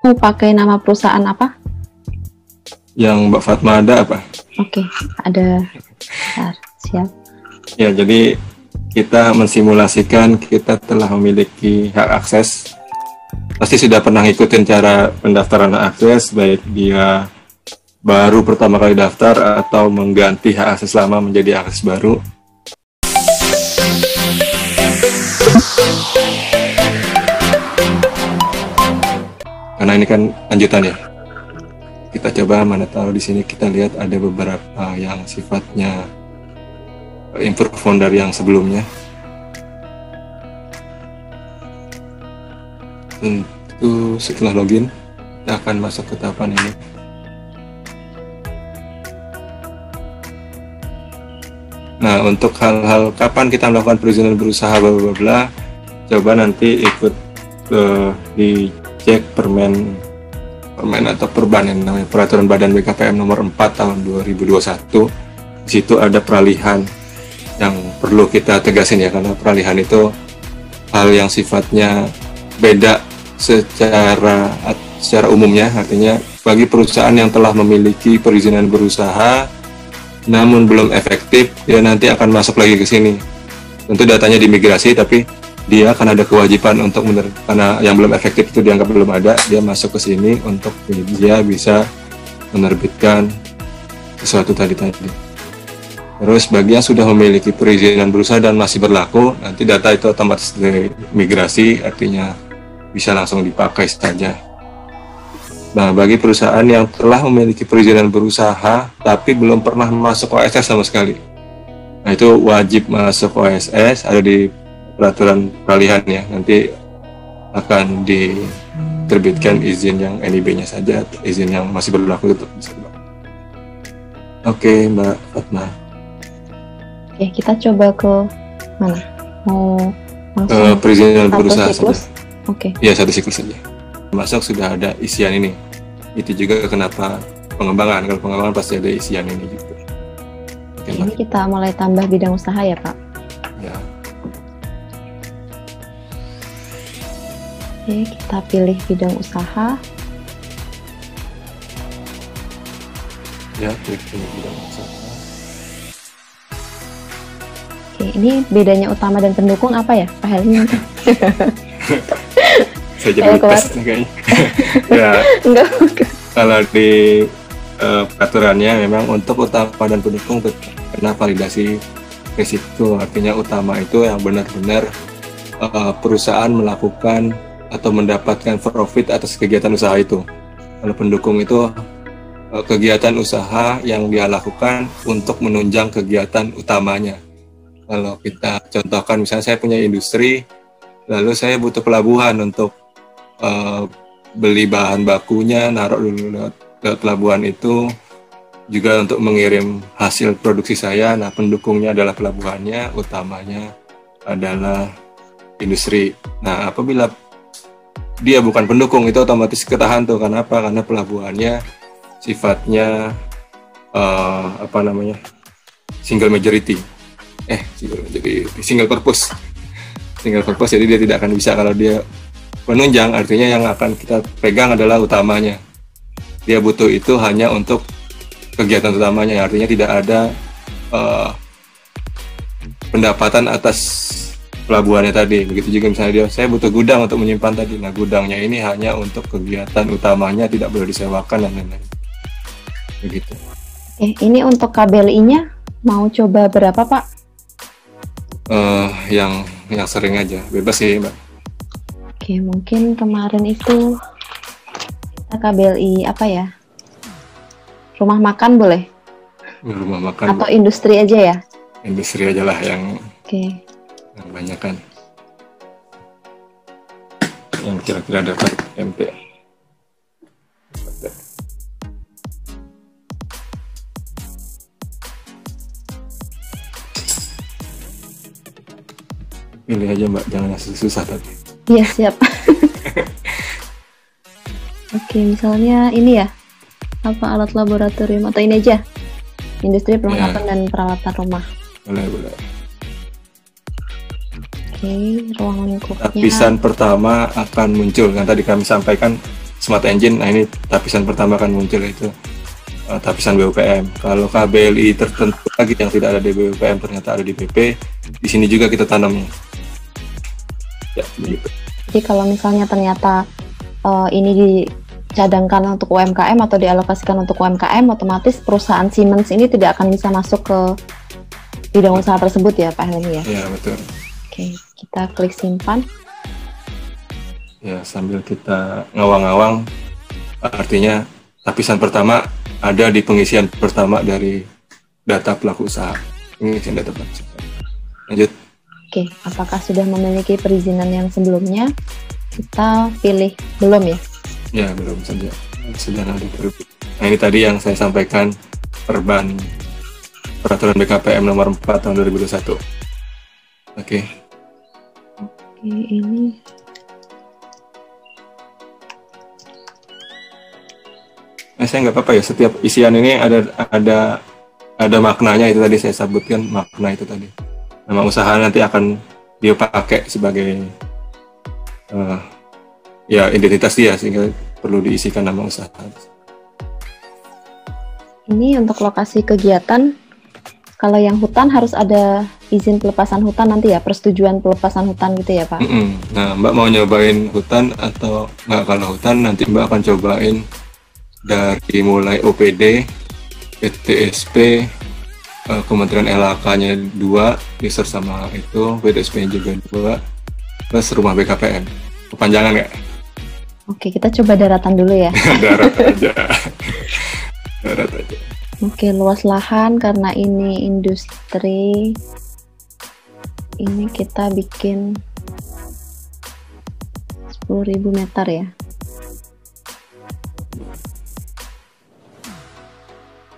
mau pakai nama perusahaan apa? Yang Mbak Fatma ada apa? Oke, ada. Bentar, siap. Ya, jadi kita mensimulasikan kita telah memiliki hak akses. Pasti sudah pernah ngikutin cara pendaftaran hak akses, baik dia baru pertama kali daftar atau mengganti hak akses lama menjadi akses baru. Karena ini kan lanjutan ya. Kita coba mana tahu di sini kita lihat ada beberapa yang sifatnya improve dari yang sebelumnya. Tentu setelah login kita akan masuk ke tahapan ini. Nah, untuk hal-hal kapan kita melakukan perizinan berusaha bla bla bla, coba nanti ikut dicek permen atau perban yang namanya Peraturan Badan BKPM nomor 4 tahun 2021. Di situ ada peralihan yang perlu kita tegasin ya, karena peralihan itu hal yang sifatnya beda secara umumnya. Artinya bagi perusahaan yang telah memiliki perizinan berusaha namun belum efektif, dia nanti akan masuk lagi ke sini. Tentu datanya dimigrasi, tapi dia akan ada kewajiban untuk karena yang belum efektif itu dianggap belum ada, dia masuk ke sini untuk dia bisa menerbitkan sesuatu tadi. Terus bagi yang sudah memiliki perizinan berusaha dan masih berlaku, nanti data itu otomatis dimigrasi, artinya bisa langsung dipakai saja. Nah, bagi perusahaan yang telah memiliki perizinan berusaha tapi belum pernah masuk OSS sama sekali, nah itu wajib masuk OSS, ada di peraturan peralihan ya, nanti akan diterbitkan izin yang NIB-nya saja, izin yang masih berlaku tetap bisa dipakai. Oke, Mbak Fatma. Oke, kita coba ke mana? Mau langsung perizinan berusaha saja. Oke. Ya, satu siklus saja. Masuk sudah ada isian ini. Itu juga kenapa pengembangan. Kalau pengembangan pasti ada isian ini juga. Oke, ini kita mulai tambah bidang usaha ya, Pak? Ya. Oke, kita pilih bidang usaha. Ya, pilih bidang usaha. Oke, ini bedanya utama dan pendukung apa ya, Pak Helmi? Saya jadi tes kayaknya. Ya, enggak. Kalau di peraturannya memang untuk utama dan pendukung kena validasi risiko. Artinya utama itu yang benar-benar perusahaan melakukan atau mendapatkan profit atas kegiatan usaha itu. Kalau pendukung itu kegiatan usaha yang dia lakukan untuk menunjang kegiatan utamanya. Kalau kita contohkan, misalnya saya punya industri, lalu saya butuh pelabuhan untuk beli bahan bakunya, naruh dulu lewat pelabuhan itu, juga untuk mengirim hasil produksi saya. Nah, pendukungnya adalah pelabuhannya, utamanya adalah industri. Nah, apabila dia bukan pendukung, itu otomatis ketahan tuh. Kenapa? Karena pelabuhannya sifatnya single majority. Single purpose. Jadi dia tidak akan bisa kalau dia menunjang, artinya yang akan kita pegang adalah utamanya. Dia butuh itu hanya untuk kegiatan utamanya, artinya tidak ada pendapatan atas pelabuhannya tadi. Begitu juga misalnya saya butuh gudang untuk menyimpan tadi. Nah, gudangnya ini hanya untuk kegiatan utamanya, tidak boleh disewakan dan lain-lain. Begitu. Ini untuk KBLI-nya mau coba berapa, Pak? Yang sering aja, bebas sih, Mbak. Oke, mungkin kemarin itu kita KBLI apa ya? Rumah makan boleh? Rumah makan. Atau industri aja ya? Industri aja lah yang. Oke. Yang banyak kan. Yang kira-kira dapat MP. Pilih aja, Mbak, jangan yang susah tadi. Iya, siap. Oke, misalnya ini ya, apa alat laboratorium atau ini aja, industri perlengkapan dan peralatan rumah. Boleh. Oke, ruang lingkupnya. Lapisan pertama akan muncul yang tadi kami sampaikan, Smart Engine, nah ini tapisan pertama kan muncul itu tapisan BUPM. Kalau KBLI tertentu lagi yang tidak ada di BUPM ternyata ada di BP, di sini juga kita tanamnya. Ya, begitu. Jadi kalau misalnya ternyata ini dicadangkan untuk UMKM atau dialokasikan untuk UMKM, otomatis perusahaan Siemens ini tidak akan bisa masuk ke bidang usaha tersebut ya Pak Helmi ya? Iya, betul. Oke, kita klik simpan. Ya, sambil kita ngawang-ngawang, artinya lapisan pertama ada di pengisian pertama dari data pelaku usaha. Pengisian data pelaku usaha. Lanjut. Oke, apakah sudah memiliki perizinan yang sebelumnya? Kita pilih belum ya? Ya, belum saja. Sudah ada perbaikan. Nah, ini tadi yang saya sampaikan perban peraturan BKPM nomor 4 tahun 2021. Oke. Oke, ini Saya nggak apa-apa ya, setiap isian ini ada maknanya, itu tadi saya sebutkan makna itu tadi. Nama usaha nanti akan dia pakai sebagai ya identitas dia, sehingga perlu diisikan nama usaha. ini untuk lokasi kegiatan. Kalau yang hutan harus ada izin pelepasan hutan nanti ya, persetujuan pelepasan hutan gitu ya Pak? Nah, Mbak mau nyobain hutan atau nggak? Kalau hutan nanti Mbak akan cobain dari mulai OPD, PTSP, Kementerian LHK-nya 2, Diser sama itu, PTSP juga 2, plus rumah BKPM. Kepanjangan nggak? Oke, kita coba daratan dulu ya. Darat aja. Darat aja. Oke, luas lahan karena ini industri. Ini kita bikin 10.000 meter ya.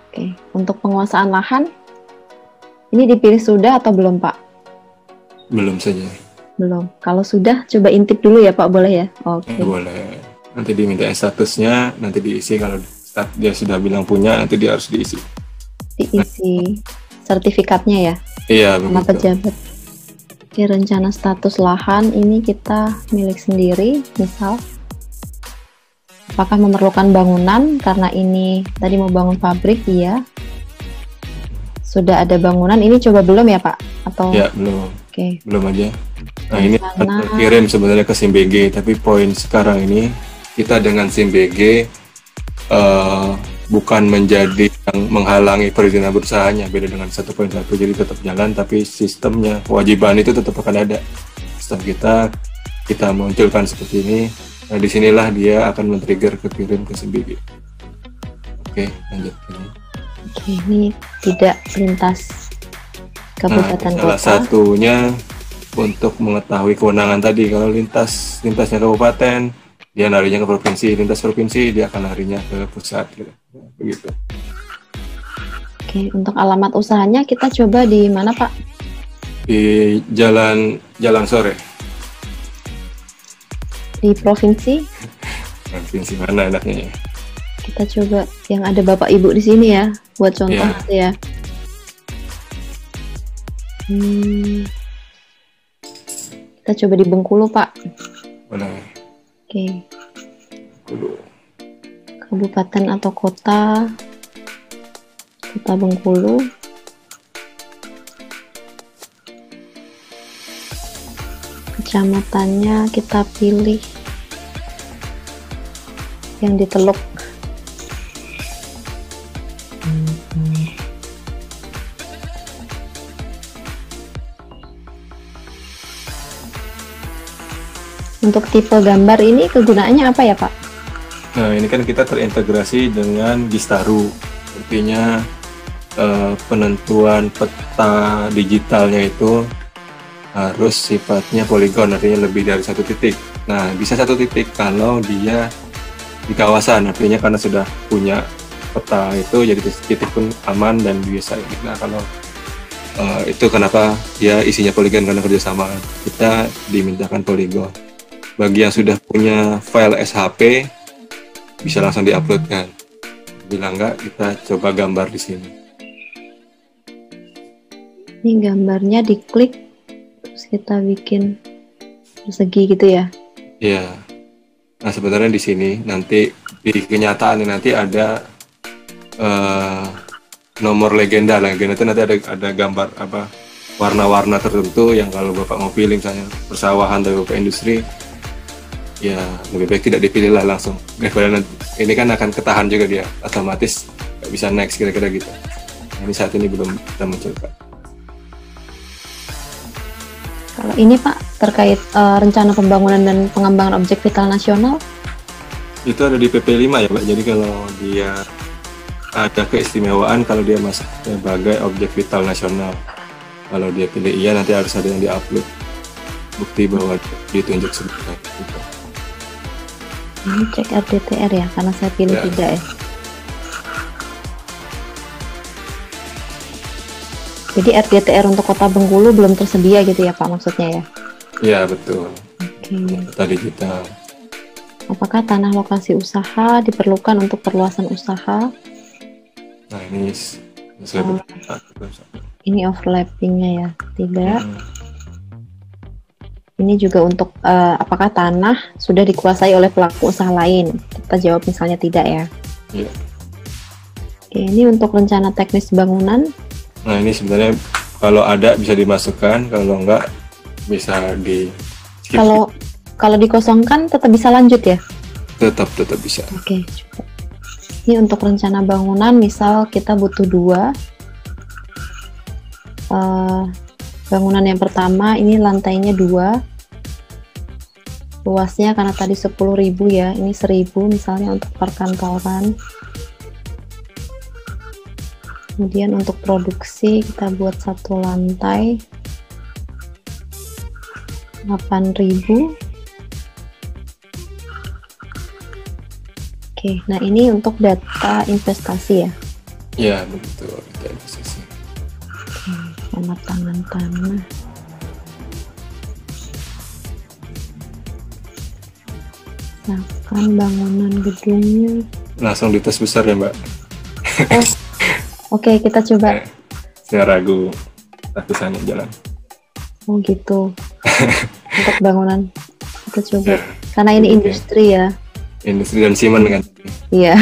Oke, untuk penguasaan lahan, ini dipilih sudah atau belum Pak? Belum saja. Belum. Kalau sudah, coba intip dulu ya Pak, boleh ya? Oke. Boleh. Nanti diminta statusnya, nanti diisi. Kalau dia sudah bilang punya, nanti dia harus diisi. Diisi sertifikatnya ya? Iya, sama pejabat. Oke, rencana status lahan ini kita milik sendiri, misal. Apakah memerlukan bangunan? Karena ini tadi mau bangun pabrik, iya. Sudah ada bangunan, ini coba belum ya Pak? Atau? Ya, belum. Oke. Belum aja. Nah, ini kirim sebenarnya ke SIM BG, tapi poin sekarang ini kita dengan SIM BG bukan menjadi yang menghalangi perizinan berusahanya, beda dengan 1.1, jadi tetap jalan, tapi sistemnya, kewajiban itu tetap akan ada. Sistem kita munculkan seperti ini. Nah, disinilah dia akan men-trigger kirim ke SIM BG. Oke, lanjut. Oke, ini tidak lintas kabupaten salah kota. Satunya untuk mengetahui kewenangan tadi, kalau lintasnya kabupaten, dia larinya ke provinsi, lintas provinsi dia akan larinya ke pusat, gitu. Begitu. Oke, untuk alamat usahanya kita coba di mana Pak? Di Jalan Sore. Di provinsi? Provinsi mana enaknya ya? Kita coba yang ada Bapak Ibu di sini ya, buat contoh nanti ya. Kita coba di Bengkulu Pak. Boleh. Oke. Bengkulu. Kabupaten atau kota Bengkulu. Kecamatannya kita pilih yang di Teluk. Untuk tipe gambar ini kegunaannya apa ya Pak? Nah, ini kan kita terintegrasi dengan Gistaru, artinya penentuan peta digitalnya itu harus sifatnya poligon, artinya lebih dari satu titik. Nah, bisa satu titik kalau dia di kawasan, artinya karena sudah punya peta itu, jadi titik pun aman dan bisa. Nah, kalau itu kenapa dia isinya poligon, karena kerjasama kita dimintakan poligon. Bagi yang sudah punya file SHP bisa langsung diuploadkan. Bila enggak, kita coba gambar di sini. Ini gambarnya diklik, terus kita bikin persegi gitu ya? Iya. Nah sebenarnya di sini nanti di kenyataan nanti ada nomor legenda. Legenda itu nanti ada gambar apa warna-warna tertentu yang kalau Bapak mau pilih misalnya persawahan dari Bapak industri, ya lebih baik tidak dipilih lah langsung. Daripada nanti, ini kan akan ketahan juga dia, otomatis nggak bisa next kira-kira gitu. Nah, ini saat ini belum kita mencoba. Kalau ini Pak, terkait rencana pembangunan dan pengembangan objek vital nasional? Itu ada di PP 5 ya Pak, jadi kalau dia ada keistimewaan kalau dia masuk sebagai objek vital nasional. Kalau dia pilih iya, nanti harus ada yang di-upload bukti bahwa ditunjuk sebagai itu. Ini cek RDTR ya, karena saya pilih Ya. tidak ya. Jadi RDTR untuk Kota Bengkulu belum tersedia gitu ya Pak maksudnya ya? Iya betul. Oke. Data digital. Apakah tanah lokasi usaha diperlukan untuk perluasan usaha? Nah ini sesuai Ini overlappingnya ya, tidak. Hmm. Ini juga untuk apakah tanah sudah dikuasai oleh pelaku usaha lain? Kita jawab misalnya tidak ya. Iya. Oke, ini untuk rencana teknis bangunan. Nah ini sebenarnya kalau ada bisa dimasukkan, kalau enggak bisa di skip. Kalau dikosongkan tetap bisa lanjut ya? Tetap bisa. Oke, cukup. Ini untuk rencana bangunan, misal kita butuh 2. Bangunan yang pertama ini lantainya 2. Luasnya karena tadi 10.000 ya, ini 1.000 misalnya untuk perkantoran. Kemudian untuk produksi kita buat 1 lantai 8.000. Oke, nah ini untuk data investasi ya. Ya betul, data investasi. Oke, nomor tangan tanah. Misalkan bangunan gedungnya. Langsung dites besar ya Mbak. Oke, kita coba. Saya ragu lapisannya jalan. Oh gitu. Untuk bangunan kita coba. Karena ini industri ya. Industri dan simen kan. Iya.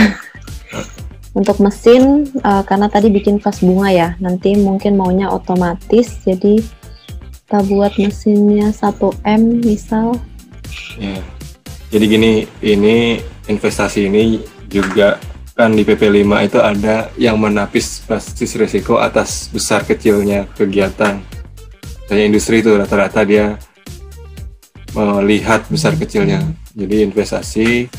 Untuk mesin karena tadi bikin vas bunga ya. Nanti mungkin maunya otomatis. Jadi kita buat mesinnya 1M misal. Ya. Jadi gini, ini investasi ini juga kan di PP 5 itu ada yang menapis basis risiko atas besar kecilnya kegiatan. Misalnya industri itu rata-rata dia melihat besar kecilnya. Jadi investasi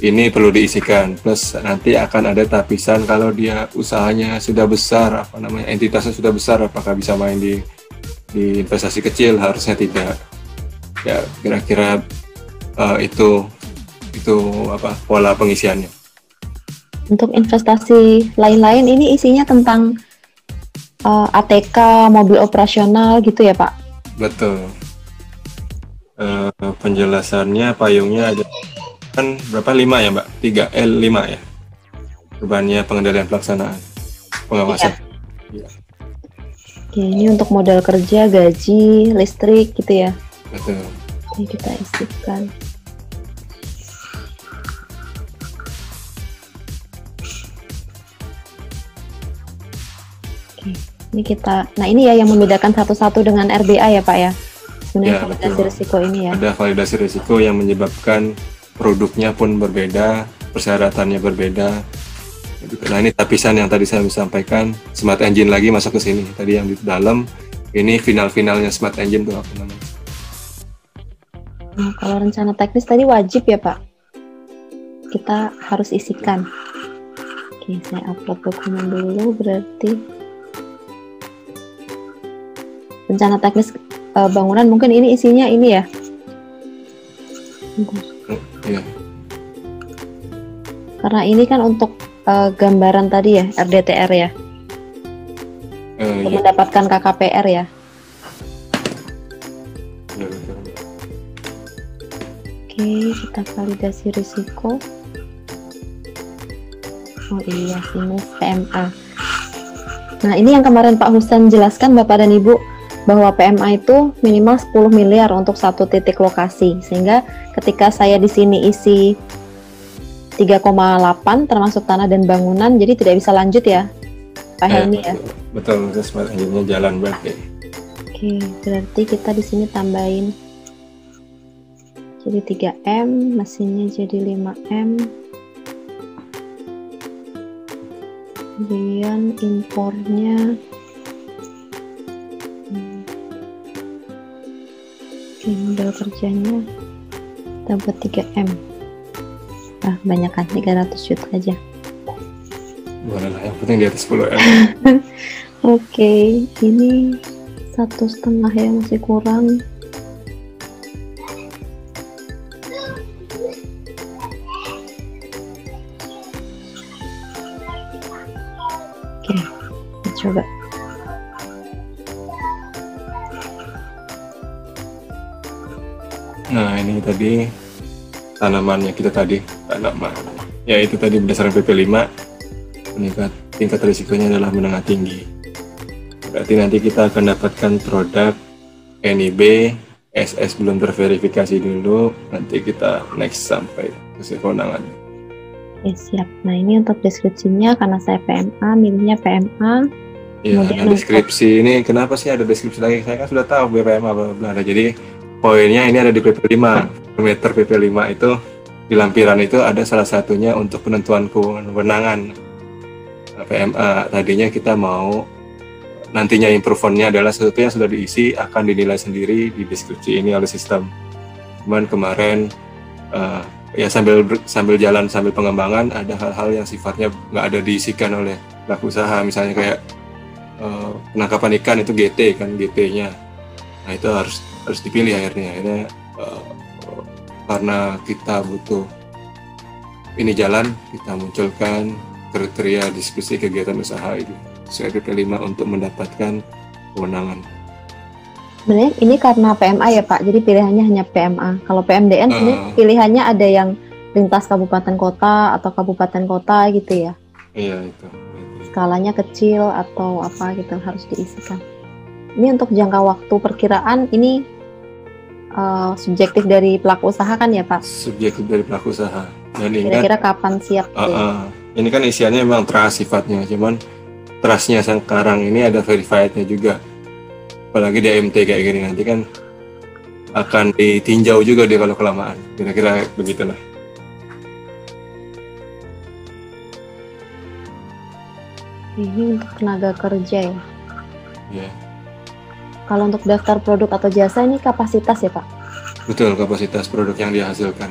ini perlu diisikan. Plus nanti akan ada tapisan kalau dia usahanya sudah besar, entitasnya sudah besar, apakah bisa main di investasi kecil? Harusnya tidak. Ya kira-kira itu pola pengisiannya. Untuk investasi lain-lain ini isinya tentang ATK, mobil operasional gitu ya Pak? Betul. Penjelasannya payungnya ada kan berapa 5 ya Mbak? 3L5 ya. Bebannya pengendalian pelaksanaan pengawasan. Iya. Oke, ini untuk modal kerja, gaji, listrik gitu ya. Betul. Ini kita isikan. Ini kita, nah ini ya yang membedakan satu-satu dengan RBA ya Pak ya, sebenarnya Ya, validasi betul. risiko ini ya. Ada validasi risiko yang menyebabkan produknya pun berbeda, persyaratannya berbeda. Nah ini tapisan yang tadi saya sampaikan, Smart Engine lagi masuk ke sini. Tadi yang di dalam, ini final-finalnya Smart Engine tuh apa namanya? Nah kalau rencana teknis tadi wajib ya Pak, kita harus isikan. Oke, saya upload dokumen dulu berarti. Rencana teknis bangunan mungkin ini isinya ini ya. Iya. Karena ini kan untuk gambaran tadi ya, RDTR ya. Untuk Iya. mendapatkan KKPR ya. Betul. Oke, kita validasi risiko. Oh iya, ini PMA. Nah, ini yang kemarin Pak Husan jelaskan Bapak dan Ibu, bahwa PMA itu minimal 10 miliar untuk satu titik lokasi. Sehingga ketika saya di sini isi 3,8 termasuk tanah dan bangunan, jadi tidak bisa lanjut ya, Pak Helmi ya? Betul, selanjutnya jalan berarti. Oke, berarti kita di sini tambahin jadi 3M, mesinnya jadi 5M. Kemudian impornya oke, modal kerjanya kita buat 3M. Kebanyakan 300 juta aja. Boleh lah, yang penting di atas 10M. Oke, ini 1,5 ya, masih kurang. Oke, kita coba. Nah, ini tadi tanamannya kita tadi, tanaman. Ya, itu tadi berdasarkan PP5, meningkat tingkat risikonya adalah menengah tinggi. Berarti nanti kita akan dapatkan produk NIB, SS belum terverifikasi dulu, nanti kita next sampai ke kewenangan. Oke, siap. Nah, ini untuk deskripsinya, karena saya PMA, milihnya PMA. Ya, ada deskripsi ini, kenapa sih ada deskripsi lagi? Saya kan sudah tahu BPMA bla-bla. Jadi poinnya ini ada di PP5. Parameter PP5 itu di lampiran itu ada salah satunya untuk penentuan kewenangan PMA. Tadinya kita mau nantinya improvementnya adalah sesuatu yang sudah diisi akan dinilai sendiri di deskripsi ini oleh sistem. Cuman kemarin ya sambil jalan sambil pengembangan ada hal-hal yang sifatnya nggak ada diisikan oleh pelaku usaha, misalnya kayak penangkapan ikan itu GT kan, GT-nya. Nah itu harus dipilih akhirnya karena kita butuh ini jalan, kita munculkan kriteria diskusi kegiatan usaha itu sesuai PP5 untuk mendapatkan kewenangan. Sebenarnya ini karena PMA ya Pak, jadi pilihannya hanya PMA. Kalau PMDN sebenarnya pilihannya ada yang lintas kabupaten kota atau kabupaten kota gitu ya? Iya itu. Skalanya kecil atau apa gitu harus diisikan. Ini untuk jangka waktu perkiraan ini subjektif dari pelaku usaha kan ya Pak? Subjektif dari pelaku usaha. Dan kira-kira kapan siap? Ini kan isiannya memang trust sifatnya, cuman trustnya sekarang ini ada verified-nya juga. Apalagi DMT kayak gini nanti kan akan ditinjau juga dia kalau kelamaan. Kira-kira begitulah. Ini untuk tenaga kerja ya? Iya. Kalau untuk daftar produk atau jasa ini kapasitas ya Pak? Betul, kapasitas produk yang dihasilkan.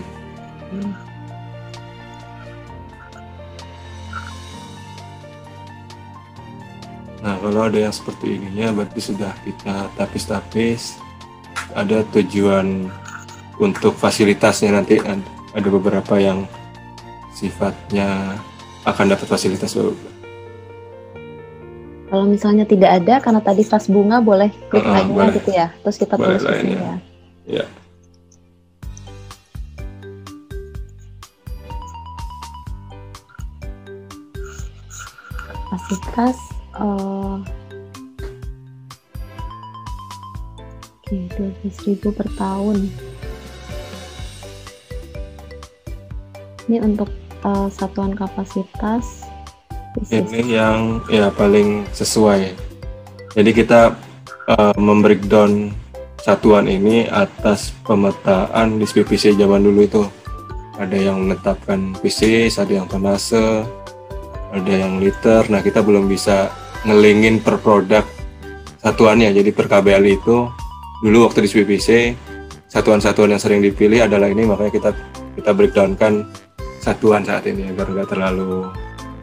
Nah, kalau ada yang seperti ininya berarti sudah kita tapis-tapis. Ada tujuan untuk fasilitasnya nanti ada beberapa yang sifatnya akan dapat fasilitas baru. Kalau misalnya tidak ada, karena tadi vas bunga boleh klik lainnya gitu ya. Terus kita tulis di sini ya. Ya. Kapasitas oke, 12.000 per tahun. Ini untuk satuan kapasitas. Ini yang ya paling sesuai. Jadi kita membreakdown satuan ini atas pemetaan di BPC zaman dulu itu. Ada yang menetapkan pieces, ada yang tonase, ada yang liter. Nah kita belum bisa ngelingin per produk satuannya. Jadi per KBLI itu dulu waktu di BPC satuan-satuan yang sering dipilih adalah ini, makanya kita breakdownkan satuan saat ini agar nggak terlalu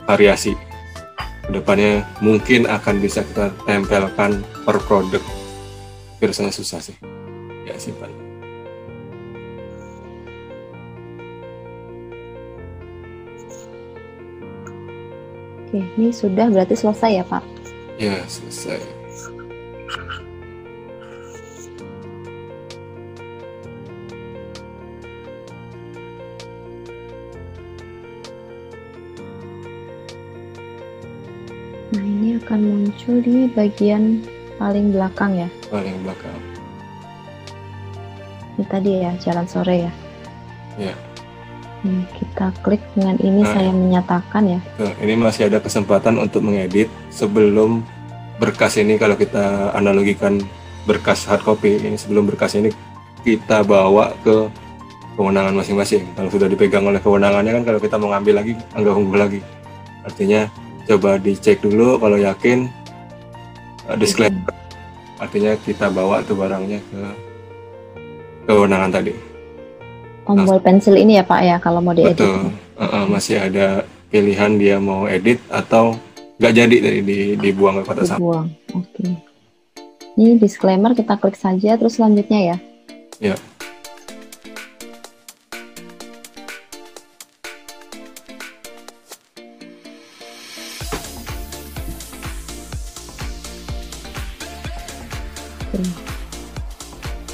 variasi. Kedepannya mungkin akan bisa kita tempelkan per produk. Rasanya susah sih. Ya simpan. Oke, ini sudah berarti selesai ya Pak? Ya selesai. Nah, ini akan muncul di bagian paling belakang ya. paling belakang. Ini tadi ya, jalan sore ya. Ya. Kita klik dengan ini, saya menyatakan ya. Tuh, ini masih ada kesempatan untuk mengedit sebelum berkas ini. Kalau kita analogikan berkas hard copy ini, sebelum berkas ini kita bawa ke kewenangan masing-masing. Kalau sudah dipegang oleh kewenangannya kan, kalau kita mau ngambil lagi nggak unggul lagi. Artinya coba dicek dulu, kalau yakin disclaimer. Artinya kita bawa tuh barangnya ke kewenangan tadi. Tombol pensil ini ya Pak ya, kalau mau diedit. Betul. Masih ada pilihan dia mau edit atau nggak jadi dari dibuang ke kotak sampah. Dibuang. Oke. Ini disclaimer, kita klik saja terus selanjutnya ya. Ya.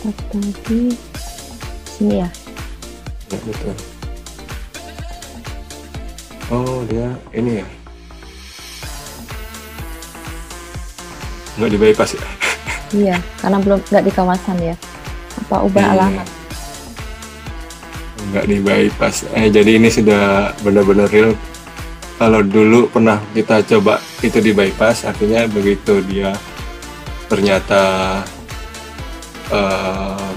Tadi sini ya. Ya, betul. Oh, dia ini ya. Nggak di bypass ya? Iya, karena belum nggak di kawasan ya. Apa ubah alamat? Nggak di bypass. Jadi ini sudah benar-benar real. Kalau dulu pernah kita coba itu di bypass, artinya begitu dia ternyata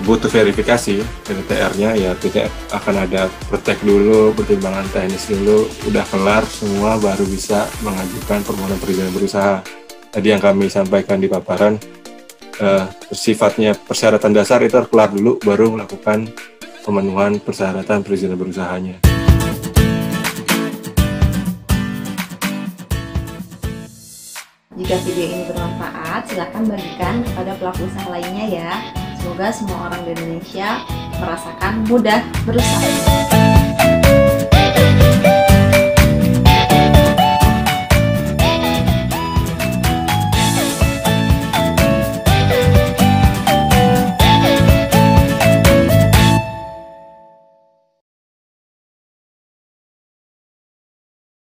butuh verifikasi dari TR-nya, ya artinya akan ada protect dulu, pertimbangan teknis dulu, udah kelar semua baru bisa mengajukan permohonan perizinan berusaha. Tadi yang kami sampaikan di paparan, sifatnya persyaratan dasar itu harus kelar dulu, baru melakukan pemenuhan persyaratan perizinan berusahanya. Jika video ini bermanfaat, silakan bagikan kepada pelaku usaha lainnya ya. Semoga semua orang di Indonesia merasakan mudah berusaha.